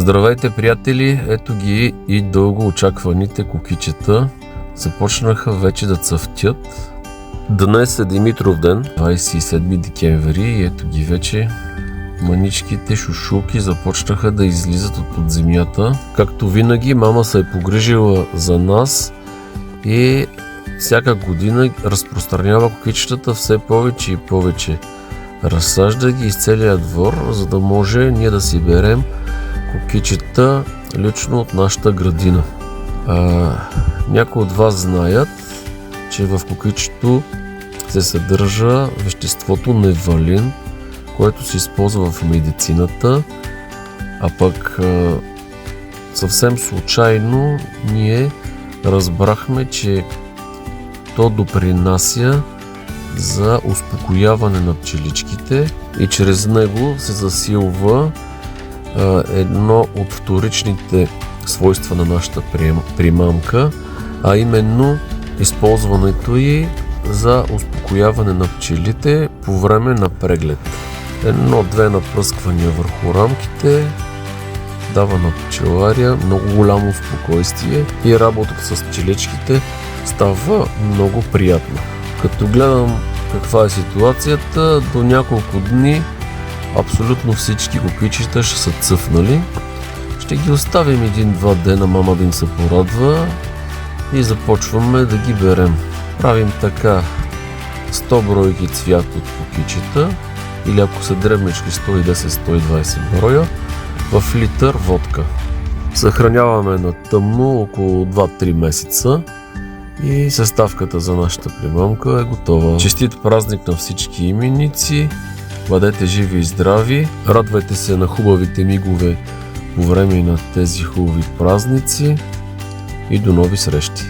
Здравейте, приятели! Ето ги и дълго очакваните кукичета. Започнаха вече да цъфтят. Днес е Димитров ден, 27 декември, и ето ги вече. Маничките шушулки започнаха да излизат от под земята. Както винаги, мама се е погрижила за нас и всяка година разпространява кукичетата все повече и повече. Разсажда ги из целия двор, за да може ние да си берем кукичета лично от нашата градина. Някои от вас знаят, че в кукичето се съдържа веществото невалин, което се използва в медицината, а пък съвсем случайно ние разбрахме, че то допринася за успокояване на пчеличките и чрез него се засилва едно от вторичните свойства на нашата примамка, а именно използването й за успокояване на пчелите по време на преглед. Едно-две напръсквания върху рамките дава на пчеларя много голямо спокойствие и работата с пчеличките става много приятна. Като гледам каква е ситуацията, до няколко дни абсолютно всички кукичета ще са цъфнали. Ще ги оставим 1-2 дена, мама да им се порадва и започваме да ги берем. Правим така: 100 бройки цвят от кукичета, или ако са дребнички 110-120 броя, в литър водка. Съхраняваме на тъмно около 2-3 месеца и съставката за нашата примамка е готова. Честит празник на всички именици! Бъдете живи и здрави! Радвайте се на хубавите мигове по време на тези хубави празници и до нови срещи!